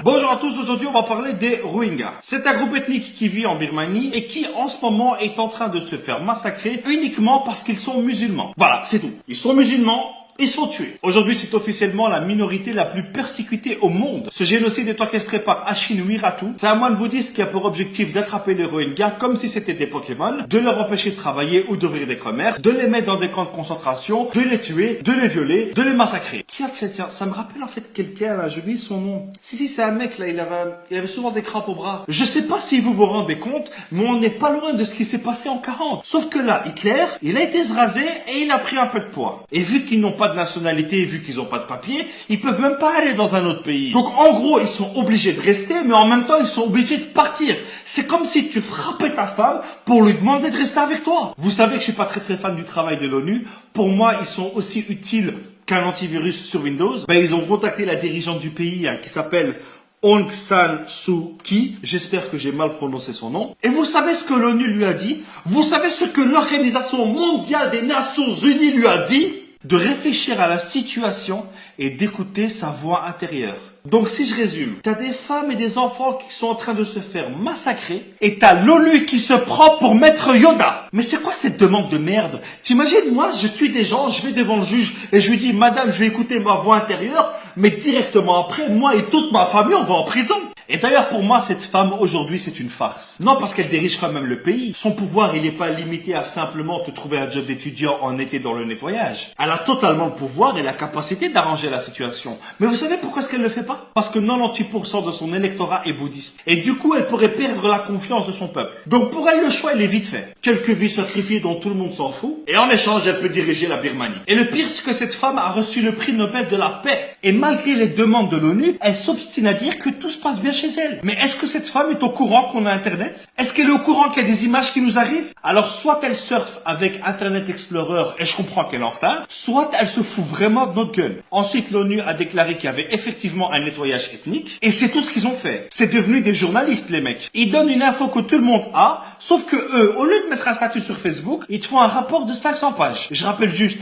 Bonjour à tous, aujourd'hui on va parler des Rohingyas. C'est un groupe ethnique qui vit en Birmanie et qui en ce moment est en train de se faire massacrer uniquement parce qu'ils sont musulmans. Voilà, c'est tout. Ils sont musulmans. Ils sont tués. Aujourd'hui, c'est officiellement la minorité la plus persécutée au monde. Ce génocide est orchestré par Ashin Wiratu. C'est un moine bouddhiste qui a pour objectif d'attraper les Rohingyas comme si c'était des Pokémon, de leur empêcher de travailler ou d'ouvrir des commerces, de les mettre dans des camps de concentration, de les tuer, de les violer, de les massacrer. Tiens, ça me rappelle en fait quelqu'un là, je lis son nom. Si, c'est un mec là, il avait souvent des crampes au bras. Je sais pas si vous vous rendez compte, mais on n'est pas loin de ce qui s'est passé en 40. Sauf que là, Hitler, il a été rasé et il a pris un peu de poids. Et vu qu'ils n'ont pas de nationalité, vu qu'ils n'ont pas de papier, ils peuvent même pas aller dans un autre pays. Donc en gros, ils sont obligés de rester, mais en même temps, ils sont obligés de partir. C'est comme si tu frappais ta femme pour lui demander de rester avec toi. Vous savez que je suis pas très fan du travail de l'ONU. Pour moi, ils sont aussi utiles qu'un antivirus sur Windows. Ils ont contacté la dirigeante du pays qui s'appelle Aung San Suu Kyi, j'espère que j'ai mal prononcé son nom. Et vous savez ce que l'ONU lui a dit? Vous savez ce que l'Organisation mondiale des Nations Unies lui a dit? De réfléchir à la situation et d'écouter sa voix intérieure. Donc si je résume, t'as des femmes et des enfants qui sont en train de se faire massacrer et t'as l'ONU qui se prend pour maître Yoda. Mais c'est quoi cette demande de merde? T'imagines, moi je tue des gens, je vais devant le juge et je lui dis madame, je vais écouter ma voix intérieure, mais directement après, moi et toute ma famille on va en prison. Et d'ailleurs, pour moi, cette femme, aujourd'hui, c'est une farce. Non, parce qu'elle dirige quand même le pays. Son pouvoir, il n'est pas limité à simplement te trouver un job d'étudiant en été dans le nettoyage. Elle a totalement le pouvoir et la capacité d'arranger la situation. Mais vous savez pourquoi est-ce qu'elle ne le fait pas? Parce que 98% de son électorat est bouddhiste. Et du coup, elle pourrait perdre la confiance de son peuple. Donc pour elle, le choix, il est vite fait. Quelques vies sacrifiées dont tout le monde s'en fout. Et en échange, elle peut diriger la Birmanie. Et le pire, c'est que cette femme a reçu le prix Nobel de la paix. Et malgré les demandes de l'ONU, elle s'obstine à dire que tout se passe bien chez elle. Mais est-ce que cette femme est au courant qu'on a Internet? Est-ce qu'elle est au courant qu'il y a des images qui nous arrivent? Alors soit elle surfe avec Internet Explorer et je comprends qu'elle est en retard, soit elle se fout vraiment de notre gueule. Ensuite, l'ONU a déclaré qu'il y avait effectivement un nettoyage ethnique et c'est tout ce qu'ils ont fait. C'est devenu des journalistes, les mecs. Ils donnent une info que tout le monde a, sauf que eux, au lieu de mettre un statut sur Facebook, ils te font un rapport de 500 pages. Je rappelle juste,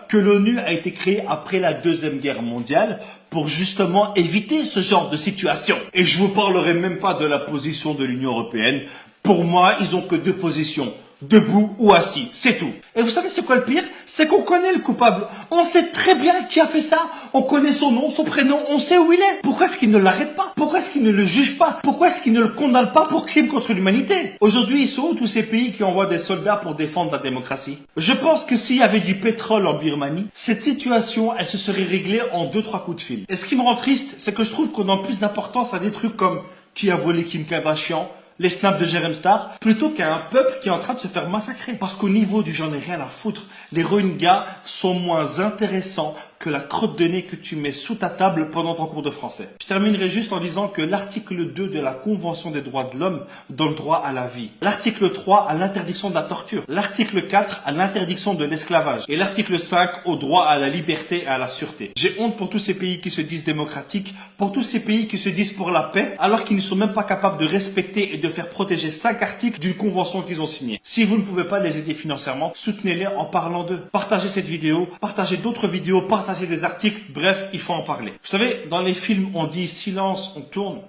que l'ONU a été créée après la Deuxième Guerre mondiale pour justement éviter ce genre de situation. Et je vous parlerai même pas de la position de l'Union européenne. Pour moi, ils ont que deux positions. Debout ou assis, c'est tout. Et vous savez c'est quoi le pire? C'est qu'on connaît le coupable. On sait très bien qui a fait ça. On connaît son nom, son prénom, on sait où il est. Pourquoi est-ce qu'il ne l'arrête pas? Pourquoi est-ce qu'il ne le juge pas? Pourquoi est-ce qu'il ne le condamne pas pour crime contre l'humanité? Aujourd'hui, ils sont où tous ces pays qui envoient des soldats pour défendre la démocratie? Je pense que s'il y avait du pétrole en Birmanie, cette situation, elle se serait réglée en 2-3 coups de fil. Et ce qui me rend triste, c'est que je trouve qu'on donne plus d'importance à des trucs comme qui a volé Kim Kardashian, les snaps de Jerem Star, plutôt qu'à un peuple qui est en train de se faire massacrer. Parce qu'au niveau du j'en ai rien à foutre, les Rohingyas sont moins intéressants que la crotte de nez que tu mets sous ta table pendant ton cours de français. Je terminerai juste en disant que l'article 2 de la Convention des droits de l'homme donne droit à la vie. L'article 3 à l'interdiction de la torture. L'article 4 à l'interdiction de l'esclavage. Et l'article 5 au droit à la liberté et à la sûreté. J'ai honte pour tous ces pays qui se disent démocratiques, pour tous ces pays qui se disent pour la paix, alors qu'ils ne sont même pas capables de respecter et de faire protéger 5 articles d'une convention qu'ils ont signée. Si vous ne pouvez pas les aider financièrement, soutenez-les en parlant d'eux. Partagez cette vidéo, partagez d'autres vidéos, partagez des articles, bref, il faut en parler. Vous savez, dans les films, on dit silence, on tourne.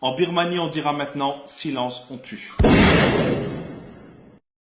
En Birmanie, on dira maintenant silence, on tue.